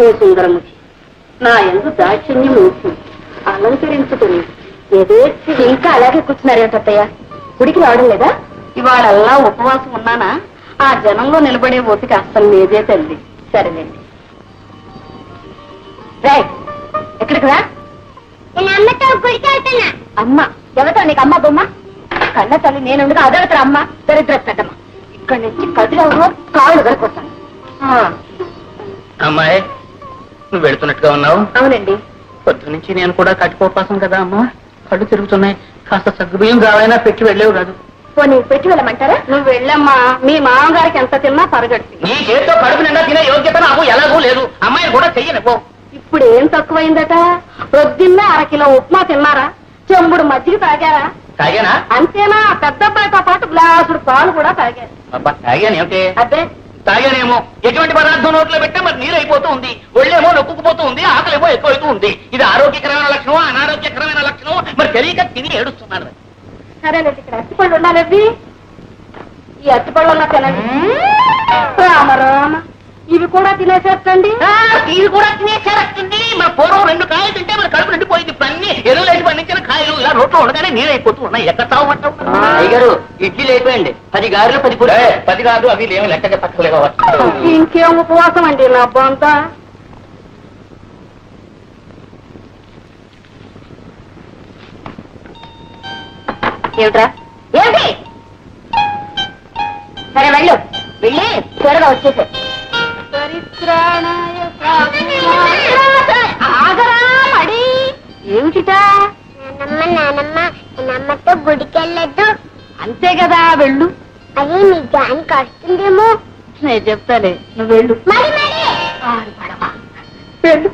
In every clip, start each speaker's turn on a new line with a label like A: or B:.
A: ఓ సుందరముఖి, నా ఎందు దాక్షిణ్యం ఊసి అలంకరించుకుని ఎదేచ్చి ఇంకా అలాగే కూర్చున్నారేంటత్తయ్య? గుడికి రావడం లేదా? ఇవాళల్లా ఉపవాసం ఉన్నానా? ఆ జనంలో నిలబడే ఓపిక అస్సలు లేదే తల్లి. సరేనండి. రైట్, ఎక్కడికి రా? అమ్మ ఎవరితో నీకు అమ్మ బొమ్మ? కన్న తల్లి నేను అదొకటి అమ్మ దరిద్ర పెద్దమ్మ. ఇక్కడి నుంచి కదిలేవో కాళ్ళు గడిపోతాను.
B: అమ్మాయి, నువ్వు వెళుతున్నట్టుగా ఉన్నావు.
A: అవునండి.
B: పొద్దు నుంచి నేను కూడా కట్టుకోపాసం కదా అమ్మా, కళ్ళు తిరుగుతున్నాయి. కాస్త సగ్గుబియ్యం కావాలైనా పెట్టి వెళ్ళేవు కాదు.
A: పోనీ పెట్టి వెళ్ళమంటారా? నువ్వు వెళ్ళమ్మా, మీ మామగారికి ఎంత తిన్నా పరగడుతుంది.
B: నీ చేతితో కడుపు నిండా తినే యోగ్యత నాకు ఎలాగూ లేదు. అమ్మాయిని కూడా చెయ్యను.
A: ఇప్పుడు ఏం తక్కువైందట? పొద్దున్న 1 కిలో ఉప్మా తిన్నారా? చెంబుడు మజ్జిగ తాగారా?
B: తాగానా?
A: అంతేనా? పెద్ద అబ్బాయితో పాటు గ్లాసుడు పాలు కూడా తాగారు.
B: తాగాను ఏమిటి?
A: అదే
B: తాగానేమో. ఎటువంటి పదార్థం నోట్లో పెట్టా మరి నీరు అయిపోతూ ఉంది, ఒళ్ళేమో నొక్కుపోతూ ఉంది, ఆకలేమో ఎక్కువైతూ ఉంది. ఇది ఆరోగ్యకరమైన లక్షణం, అనారోగ్యకరమైన లక్షణం మరి తెలియక తిని ఏడుస్తున్నాను.
A: సరేనండి, ఇక్కడ అరటిపళ్ళు ఉండాలి. ఈ అరటిపళ్ళు ఉన్నా తినండి. రామ రామ, ఇవి కూడా తినేసేస్తండి.
B: ఇవి కూడా తినేసేస్తుంది. మరి పూర్వం 2 కాయలు తింటే మరి కడుపు నిండిపోయింది. ఇప్పుడు అన్ని ఎరువులేసి పండించిన కాయలు ఇలా రోడ్లో ఉండగానే నీరైపోతూ ఉన్నాయి. ఎక్కడ తాగమంటావు?
C: అయ్యగారు, ఇడ్లీలు అయిపోయింది. 10 గారెలు 10 పూరి.
B: 10 కాదు, అవి ఏమి లెక్కగా పక్కలేవా?
A: ఇంకేం ఉపవాసం అండి నా అబ్బంతా. ఏమిట్రా? ఏమిటి? సరే వెళ్ళు, వెళ్ళి త్వరగా వచ్చేసే. ఏమిటిటా?
D: నాన్నమ్మతో గుడికెళ్ళద్దు.
A: అంతే కదా, వెళ్ళు.
D: అది నీ జానికి వస్తుందేమో.
A: నేను చెప్తాలే, నువ్వు వెళ్ళు.
D: మరి మరి
A: వెళ్ళు.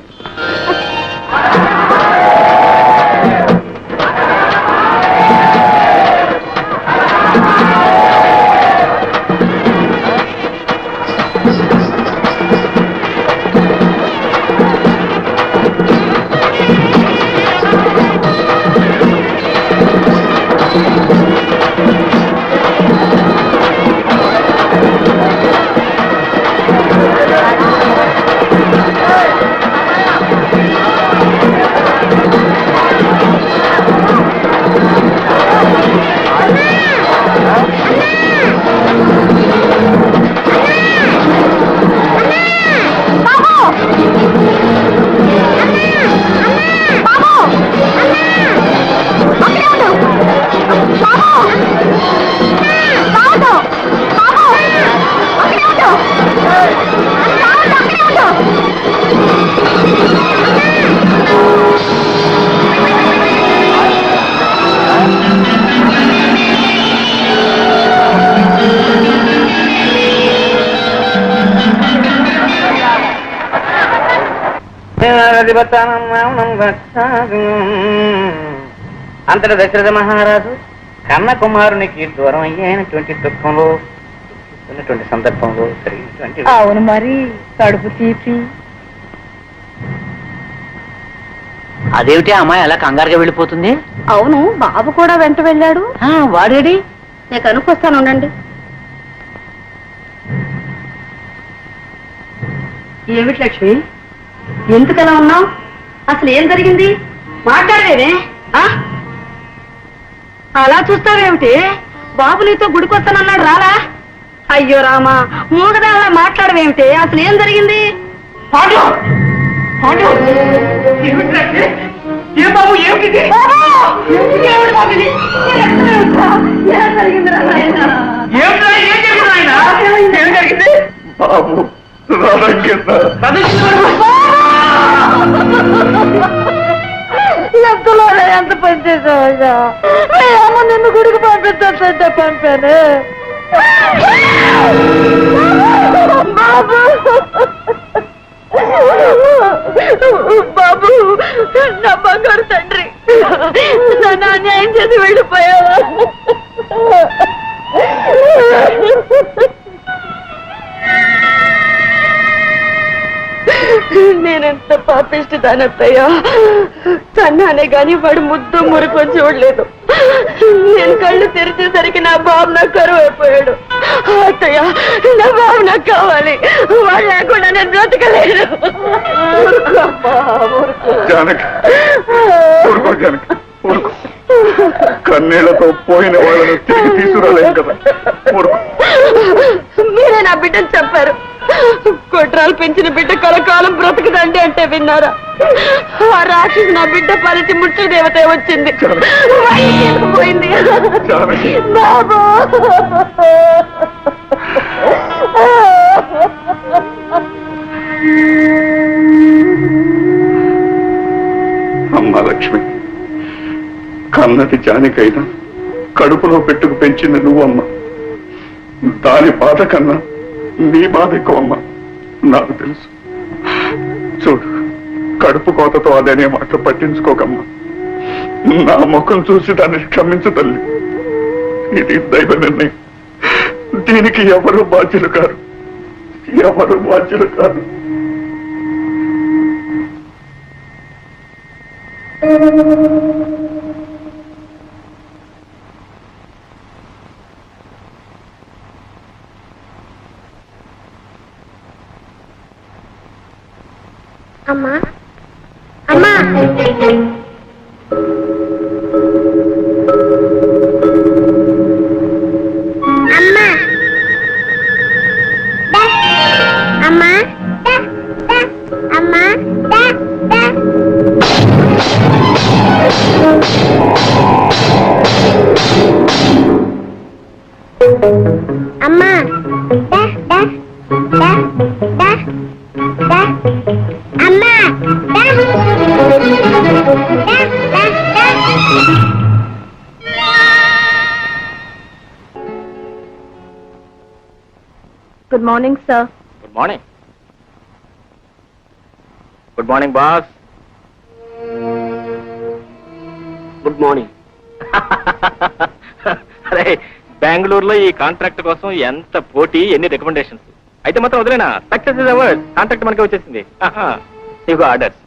B: అంతట దశరథ మహారాజు కన్న కుమారునికి దూరం అయ్యేటువంటి దుఃఖంలో ఉన్నటువంటి సందర్భంలో జరిగినటువంటి.
A: అవును మరి, కడుపు తీపి.
C: అదేమిటి అమ్మాయి అలా కంగారుగా వెళ్ళిపోతుంది?
A: అవును, బాబు కూడా వెంట వెళ్ళాడు.
C: వాడేడి?
A: నేను కనుక్కొస్తాను, ఉండండి. ఏమిటి లక్ష్మి, ఎందుకలా ఉన్నావు? అసలు ఏం జరిగింది? మాట్లాడలేదే? అలా చూస్తావేమిటి? బాబు నీతో గుడికొస్తానన్నాడు, రాలా? అయ్యో రామా, మూగదా అలా మాట్లాడవేమిటి? అసలు ఏం జరిగింది? ఎంతలోనే ఎంత పని చేసావా? అమ్మ నిన్ను గుడికి పంపిద్దంటే పంపాను. బాబు బాబు, నా బంగారు తండ్రి, నన్ను అన్యాయం చేసి వెళ్ళిపోయావా? నేనెంత పాపిష్టి దానత్తయ్యా. కన్నానే గాని వాడు ముద్దు మురుకొని చూడలేదు. నేను కళ్ళు తెరిచేసరికి నా బాబు నాకు కరువు అయిపోయాడు. అత్తయ్య, నా బాబు నాకు కావాలి. వాడు లేకుండా నేను బ్రతకలేను.
E: జానకి ఊరుకో జానకి ఊరుకో. కన్నీళ్లతో పోయిన వాళ్ళని తిరిగి తీసుకురాలేం కదా. ఊరుకో.
A: మీరే నా బిడ్డను చెప్పారు. కుట్రాలు పెంచిన బిడ్డ కలకాలం బ్రతకదండి అంటే విన్నారా? ఆ రాక్షసు నా బిడ్డ పరిచి ముచ్చు దేవత వచ్చింది, పోయింది.
E: జానకి
A: బాబు
E: అమ్మ లక్ష్మి, కన్నది జానికైనా కడుపులో పెట్టుకు పెంచింది నువ్వమ్మ. దాని బాధ కన్నా నీ బాధ ఎక్కువ అమ్మ, నాకు తెలుసు. చూడు, కడుపు కోతతో అదనే మాట పట్టించుకోకమ్మా. నా ముఖం చూసి దాన్ని క్షమించు తల్లి. ఇది దైవ నిర్ణయం. దీనికి ఎవరు బాధ్యులు కారు, ఎవరు బాధ్యులు కారు.
D: అమ్మా అమ్మా అమ్మా అమ్మా అమ్మా అమ్మా అమ్మా
A: good morning sir.
B: Good morning. Good morning boss. Good morning. అరే, బెంగళూరులో ఈ కాంట్రాక్ట్ కోసం ఎంత పోటీ, ఎన్ని రికమెండేషన్స్. అయితే మాత్రం వదిలేనా, సక్సెస్ ఇస్ అవర్డ్. కాంట్రాక్ట్ మనకే వచ్చేసింది. ఇదిగో ఆర్డర్స్.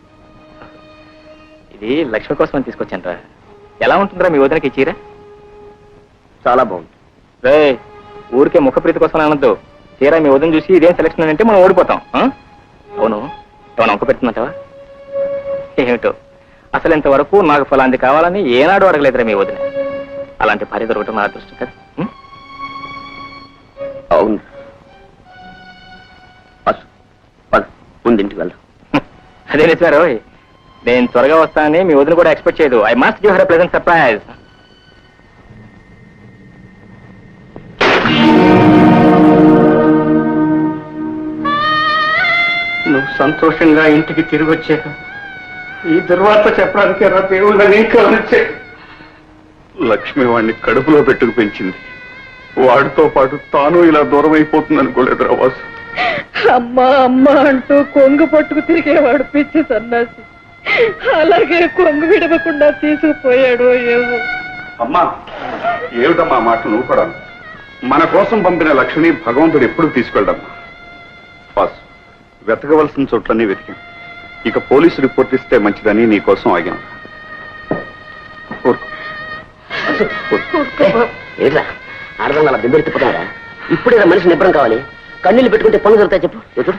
B: ఇది లక్ష్మి కోసం అని తీసుకొచ్చాను రా. ఎలా ఉంటుందిరా మీ వదినకి ఈ చీర? చాలా బాగుంది. రే, ఊరికే ముఖప్రీతి కోసం అనొద్దు. చీర మీ వదిన చూసి ఇదేం సెలక్షన్ అంటే మనం ఓడిపోతాం. అవును, ఏమైనా అంక పెడుతున్నట్టవా? ఏమిటో, అసలు ఇంతవరకు నాకు ఫలాంటి కావాలని ఏనాడు అడగలేదురా మీ వదిన. అలాంటి భార్య దొరకటం నా అదృష్టం కదా. అవును, ముందింటికి వెళ్దాం. అదే నిజారు, నేను త్వరగా వస్తానని మీ వదిన కూడా ఎక్స్పెక్ట్ చేయదు. I must give her pleasant surprise.
E: నువ్వు సంతోషంగా ఇంటికి తిరిగి వచ్చాక ఈ దుర్వార్త చెప్పడానికి రా దేవుళ్ళని కవరించే. లక్ష్మి వాడిని కడుపులో పెట్టుకు పెంచింది. వాడితో పాటు తాను ఇలా దూరం అయిపోతుంది అనుకోలేదురా వాసు.
A: అమ్మా అమ్మా అంటూ కొంగు పట్టుకు తిరిగేవాడు పిచ్చి సన్నాసి. అలాగే కొంగు విడవకుండా తీసుకుపోయాడు ఏమో.
E: అమ్మా, ఏమిటమ్మా మాట నువ్వు కూడా? మన కోసం పంపిన లక్ష్మిని భగవంతుడు ఎప్పుడు తీసుకెళ్ళడమ్మా. వాసు, వెతకవలసిన చోట్లన్నీ వెతికాం. ఇక పోలీసు రిపోర్ట్ ఇస్తే మంచిదని నీ కోసం ఆగాం.
C: అర్థం అలా బిబ్బెత్తిపోతారా? ఇప్పుడే మనిషి నిబ్బరం కావాలి. కన్నీళ్ళు పెట్టుకుంటే పనులు జరుగుతాయి. చెప్పు చూడు,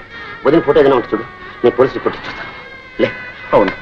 C: వదిన ఫోటో ఏదైనా ఉంటుంది చూడు, నేను పోలీసు రిపోర్ట్ ఇచ్చేస్తాను. లే.
E: అవును.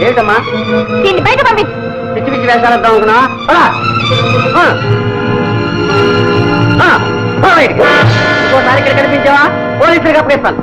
C: ఏంటమ్మా
A: దీన్ని బయట పంపించు.
C: పిచ్చి పిచ్చి వేషాలు అనుకున్నా? ఇంకోసారి ఇక్కడ కనిపించావా పోలీసులకు అప్పగిస్తాను.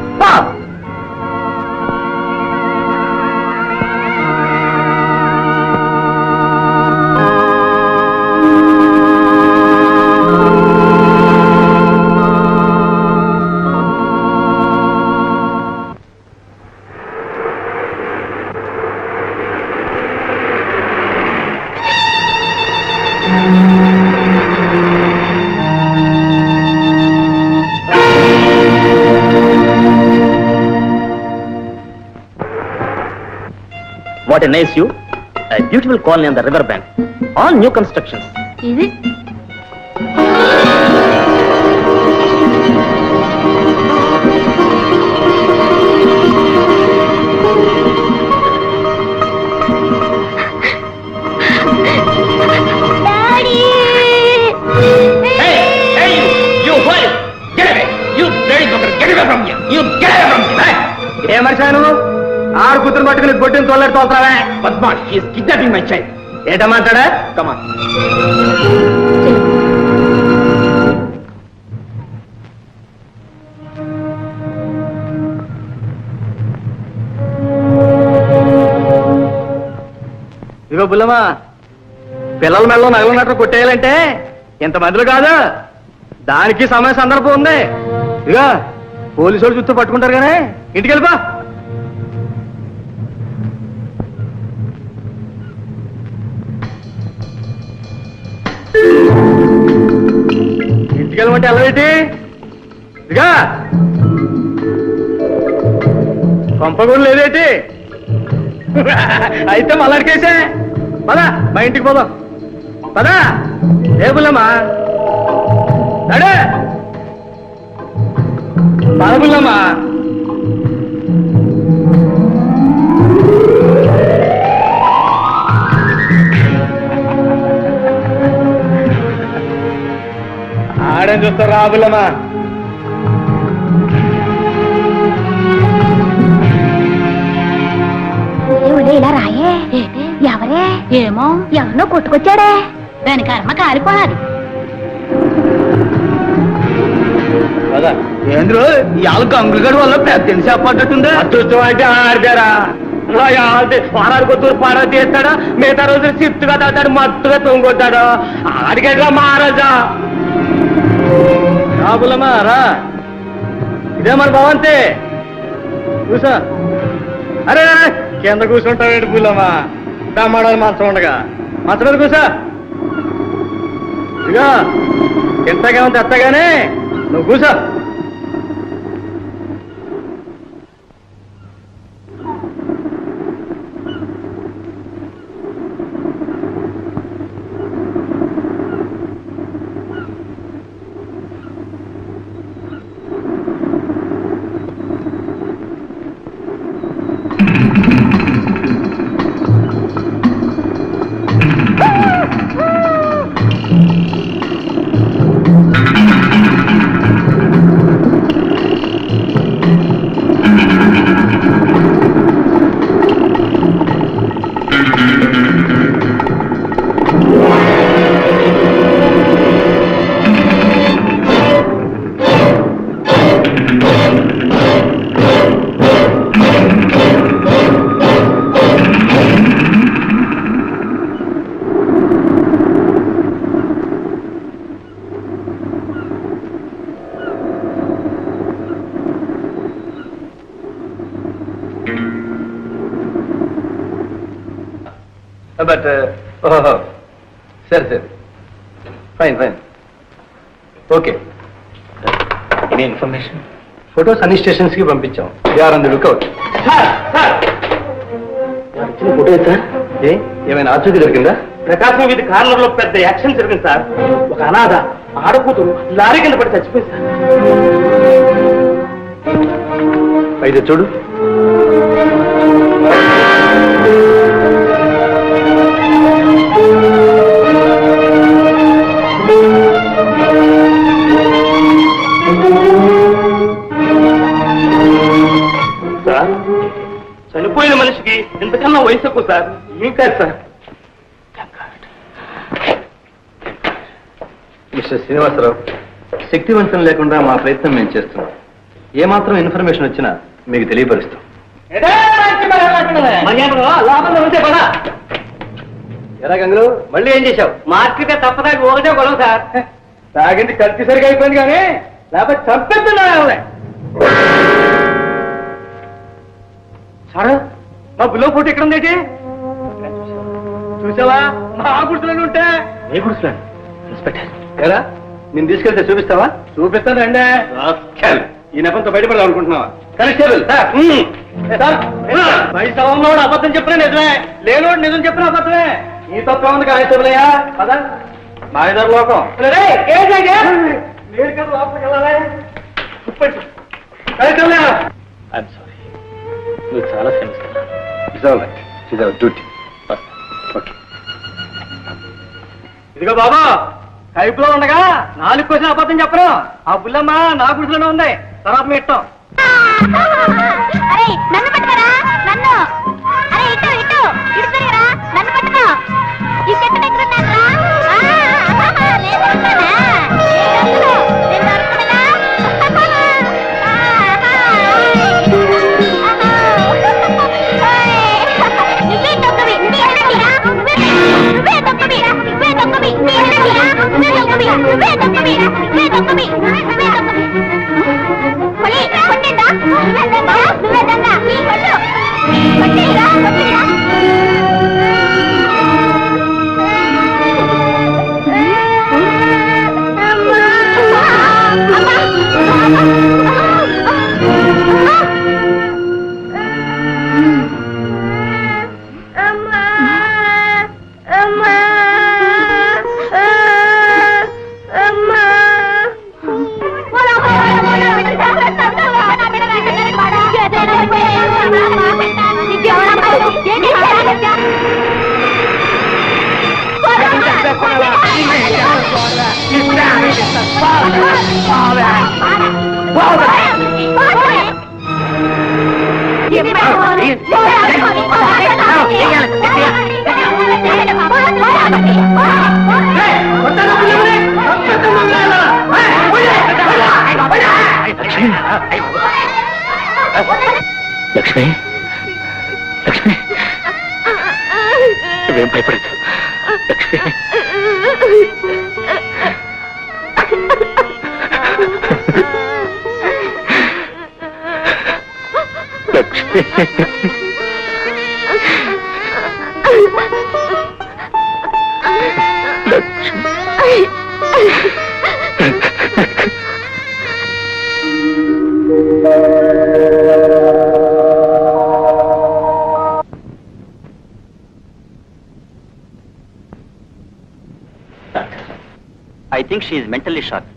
C: What a nice view. A beautiful colony on the river bank. All new constructions.
A: Is it?
B: ఏ మనిషాను ఆరు కూతురు పట్టుకుని గొడ్డుని తోలెడు తోలుతావే బద్మాష్ ఈస్ కిడ్నాపింగ్ మై చైల్డ్ ఏటా మాట్లాడా కమా ఇగో బుల్లమ్మా పిల్లల మెడలో నగలున్నట్టు కొట్టేయాలంటే ఇంత మందులు కాదు దానికి సమయ సందర్భం ఉంది ఇక పోలీసు వాళ్ళు చుట్టూ పట్టుకుంటారు కానీ ఇంటికి వెళ్ళిపా ఇంటికి వెళ్ళమంటే వెళ్ళవేటి ఇక పంప కూడా లేదేటి అయితే మళ్ళడికేసే పదా మా ఇంటికి పోదాం పదా రేపులమ్మా నడే పదబుల్లమ్మా ఆడని చూస్తారు రాబుల్లమ్మా
D: ఇలా రాయే ఎవరే ఏమో ఎవరినో కొట్టుకొచ్చాడే దాని కర్మ కాలిపోవాలి.
B: ఏంద్రు ఈ ఆళ్ళకు అంగులగడ వల్ల పెద్ద తెలిసి అప్పట్టుతుందే అదృష్టం అయితే ఆడిదారా వారానికి పారా తీస్తాడా మిగతా రోజులు చిత్తుగా తాతాడు మత్తుగా తొంగొద్దాడు ఆడిగడ్రా మహారాజా రాబులమ్మా రా ఇదే మన భవంతే కూసా అరే కింద కూర్చుంటావేంటి పూలమ్మా దమ్మాడాలి మంచం ఉండగా మంచం మీద కూసా ఇక ఇంతకేమంత ఎత్తగానే నువ్వు కూసా బట్ సరే సరే fine fine okay any information photos అన్ని స్టేషన్స్ కి పంపించాం or on the lookout photo sir ఏమైనా ఆచూకీ దొరికిందా ప్రకాశం వీధి కార్నర్ లో పెద్ద యాక్షన్ జరిగింది సార్ ఒక అనాథ ఆడకూతురు లారీ కింద పడి చచ్చిపోయింది సార్ అయితే చూడు సార్ చనిపోయిన మనిషికి ఇంతకన్నా వయసు ఎక్కువ సార్ ఏం కాదు సార్ మిస్టర్ శ్రీనివాసరావు
F: శక్తివంతం లేకుండా మా ప్రయత్నం మేము చేస్తున్నాం. ఏమాత్రం ఇన్ఫర్మేషన్ వచ్చినా మీకు తెలియపరుస్తాం. ఎలా గంగులు మళ్ళీ ఏం చేశావు?
B: మార్కెట్ తప్పదాకి ఒకటే గొడవ సార్.
F: తాగింది కలిసి సరిగా అయిపోయింది కానీ లేకపోతే చంపేస్తున్నా. సార్ మా బుల్లో ఫోటో ఎక్కడ ఉంది? చూసావా మా గుడిసెలను ఉంటే
B: ఏ గుడిసెలు ఇన్స్పెక్టర్
F: ఎలా నేను తీసుకెళ్తే చూపిస్తావా? చూపిస్తానండి. ఈ నెపంతో బయటపడదాం అనుకుంటున్నావా? కానిస్టేబుల్ సార్, వైష్ణవంలో అబద్ధం చెప్పినా నిజమే, లేనోడు నిజం చెప్పిన అబద్ధమే. ఈ తత్వం ఉంది కానిస్టేబుల్ అయ్యా. పదా మా ఇద్దరు లోకం మీరు కదా లోపలికి వెళ్ళాలి. కానిస్టేబుల్
B: ఐఎమ్ సారీ, నువ్వు చాలా శ్రమిస్తున్నావు.
F: డ్యూటీ. ఇదిగో బాబా, కైపులో ఉండగా 4 క్వశ్చన్ అబద్ధం చెప్పను. ఆ బుల్లమ్మ నా గుడిలోనే ఉంది, తర్వాత మీ ఇష్టం.
D: అరే నన్ను పట్టుకోరా, నన్ను. అరే ఇటు ఇటు ఇటు తిరిగిరా, నన్ను పట్టుకో. ఈ చెట్టు దగ్గర ఉన్నానురా. నేను దొరుకుతానా? నేను దొరుకుతానా? నువ్వే దొంగవి, నువ్వే దొంగవి, నువ్వే దొంగవి, నువ్వే దొంగవి, నువ్వే దొంగవి, నువ్వే దొంగవి, నువ్వే దొంగవి. మళ్ళీ కొట్టిందా? నువ్వే దొంగ, నువ్వే దొంగ. కొట్టు, కొట్టిరా, కొట్టిరా.
B: లక్ష్మి, లక్ష్మి, నువ్వేం భయపడదు. Lakshmi, Lakshmi,
C: I think she mentally shock.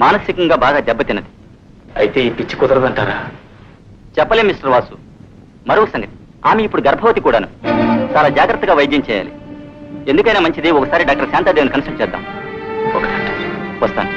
C: మానసికంగా బాగా దెబ్బతిన్నది.
B: అయితే ఈ పిచ్చి కుదరదంటారా?
C: చెప్పలేం మిస్టర్ వాసు. మరో సంగతి, ఆమె ఇప్పుడు గర్భవతి కూడాను. చాలా జాగ్రత్తగా వైద్యం చేయాలి. ఎందుకైనా మంచిది ఒకసారి డాక్టర్ శాంతాదేవిని కన్సల్ట్ చేద్దాం.
B: ఓకే డాక్టర్,
C: వస్తాను.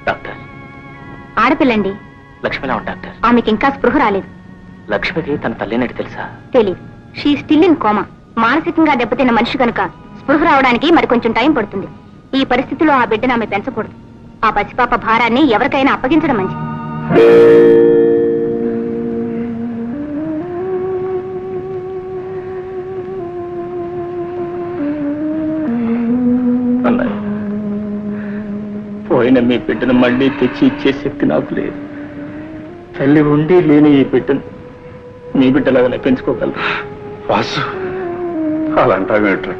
B: డాక్టర్,
D: ఆడపిల్లండి.
B: లక్ష్మిలా ఉంది డాక్టర్.
D: ఆమెకి ఇంకా స్పృహ రాలేదు.
B: లక్ష్మికి తన తల్లినట్టు తెలుసా?
D: తెలీదు. She still in coma. మానసికంగా దెబ్బతిన్న మనిషి కనుక స్పృహ రావడానికి మరి కొంచెం టైం పడుతుంది. ఈ పరిస్థితిలో ఆ బిడ్డను ఆమె పెంచకూడదు. ఆ పసిపాప భారాన్ని ఎవరికైనా అప్పగించడం మంచిది.
B: పోయిన మీ బిడ్డను మళ్ళీ తెచ్చి ఇచ్చే శక్తి నాకు లేదు. తల్లి ఉండి లేని ఈ బిడ్డను మీ బిడ్డలాగానే పెంచుకోగలరు.
E: వాసు, అలాంటావేంట్రా?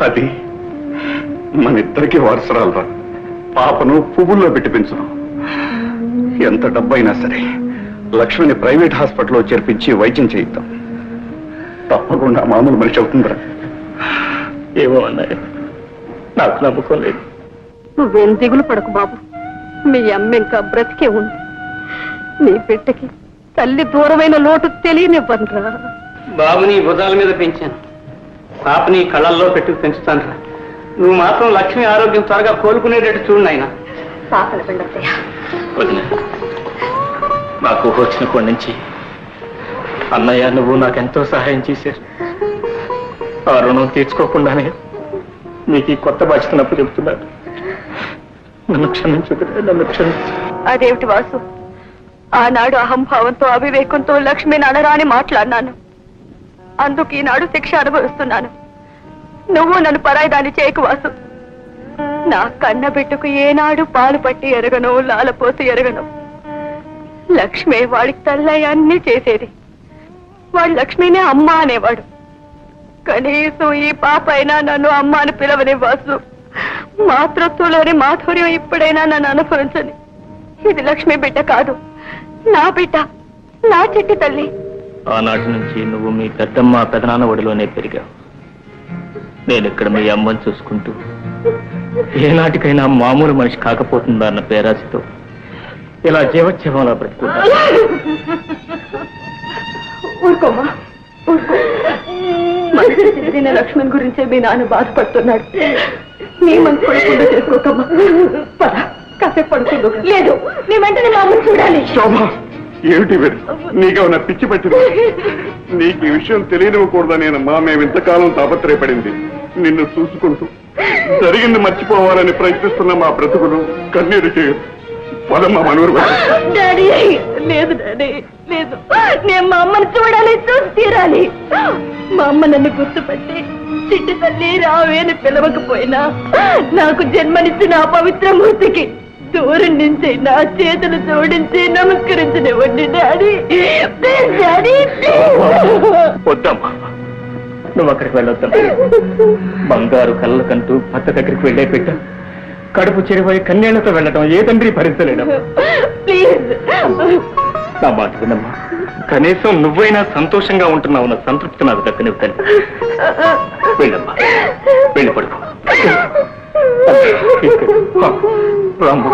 E: అది మన ఇద్దరికి వారసురాలరా. పాపను పువ్వుల్లో పెట్టి పెంచును. ఎంత డబ్బైనా సరే లక్ష్మిని ప్రైవేట్ హాస్పిటల్లో చేర్పించి వైద్యం చేయిద్దాం. తప్పకుండా మామూలు మనిషి అవుతుందిరా.
B: ఏమో అన్నయ్య, నాకు నమ్మకం లేదు.
A: నువ్వేం దిగులు పడకు బాబు. మీ అమ్మ ఇంకా బ్రతికే ఉంది. నీ బిడ్డకి తల్లి దూరమైన లోటు తెలియనివ్వనురా.
F: బాబుని భుజాల మీద పెంచాను, పాపని కళ్ళల్లో పెట్టుకు పెంచుతాను. నువ్వు మాత్రం లక్ష్మి ఆరోగ్యం త్వరగా కోలుకునేటట్టు చూడు నాయన.
A: పాపల పండత్తయ్య.
B: వదిన, నాకు వచ్చినప్పటి నుంచి అన్నయ్య నువ్వు నాకెంతో సహాయం చేశారు. ఆ రుణం తీర్చుకోకుండానే నీకు ఈ కొత్త బాధ్యతనప్పుడు చెబుతున్నాను. నన్ను క్షమించు, నన్ను క్షమించు.
A: అదేమిటి వాసు, ఆనాడు అహంభావంతో అవివేకంతో లక్ష్మిని అనరాని మాట్లాడినాను. అందుకు ఈనాడు శిక్ష అనుభవిస్తున్నాను. నువ్వు నన్ను పరాయిదాన్ని చేయకు వాసు. నా కన్న బిడ్డకు ఏనాడు పాలు పట్టి ఎరగను, లాలపోసి ఎరగను. లక్ష్మి వాడికి తల్లయ్య అన్నీ చేసేది. వాడు లక్ష్మినే అమ్మ అనేవాడు. కనీసం ఈ పాప అయినా నన్ను అమ్మ అని పిలవని వాసు. మాతృత్వంలోని మాధుర్యం ఇప్పుడైనా నన్ను అనుభవించని. ఇది లక్ష్మి బిడ్డ కాదు, నా బిడ్డ, నా చిట్టి తల్లి.
B: ఆనాటి నుంచి నువ్వు మీ పెద్దమ్మ పెదనాన్న ఒడిలోనే పెరిగావు. నేను ఇక్కడ మీ అమ్మని చూసుకుంటూ ఏనాటికైనా మామూలు మనిషి కాకపోతుందా అన్న పేరాశతో ఇలా జీవోత్సవంలా బ్రతుకుంటా.
A: ఊరుకోమ్మా, ఊరుకో. మనసు చెందిన లక్ష్మణ్ గురించే మీ నాన్న బాధపడుతున్నాడు. నీ మనసు పడకుండా చేసుకోకమ్మా. పద, కాసేపు పడుకుందు. లేదు, నీ వెంటనే మా అమ్మని చూడాలి.
E: శోభ, ఏమిటి వీరు? నీకేమన్నా పిచ్చి పట్టింది? నీకు ఈ విషయం తెలియనివ్వకూడదనేనమ్మా మేము ఇంతకాలం తాపత్రయపడింది. నిన్ను చూసుకుంటూ జరిగింది మర్చిపోవాలని ప్రయత్నిస్తున్న మా బ్రతుకులు కన్నీరు చేయదు. పదమ్మా మనూరు.
A: డాడీ, లేదు డాడీ, లేదు. నేను మా అమ్మని చూడాలి, చూసి తీరాలి. మా అమ్మ నన్ను గుర్తుపట్టి చిట్టి తల్లి రావేని పిలవకపోయినా నాకు జన్మనిచ్చిన ఆ పవిత్ర మూర్తికి దూరం నుంచి నా చేతులు జోడించి నమస్కరించనివ్వండి డాడీ. డాడీ,
B: వద్దమ్మా, నువ్వు అక్కడికి వెళ్ళొద్దమ్మా. బంగారు కళ్ళకంటూ భర్త దగ్గరికి వెళ్ళే పెట్ట కడుపు చెరిపోయి కన్యాలతో వెళ్ళటం ఏ తండ్రి భరించలేడమ్మా.
A: ప్లీజ్.
B: నా మాట వినమ్మా. కనీసం నువ్వైనా సంతోషంగా ఉంటున్నావు నా సంతృప్తి నాకు దక్కనివ్వు తల్లి. వెళ్ళమ్మా, వెళ్ళి పడుకో. రాము,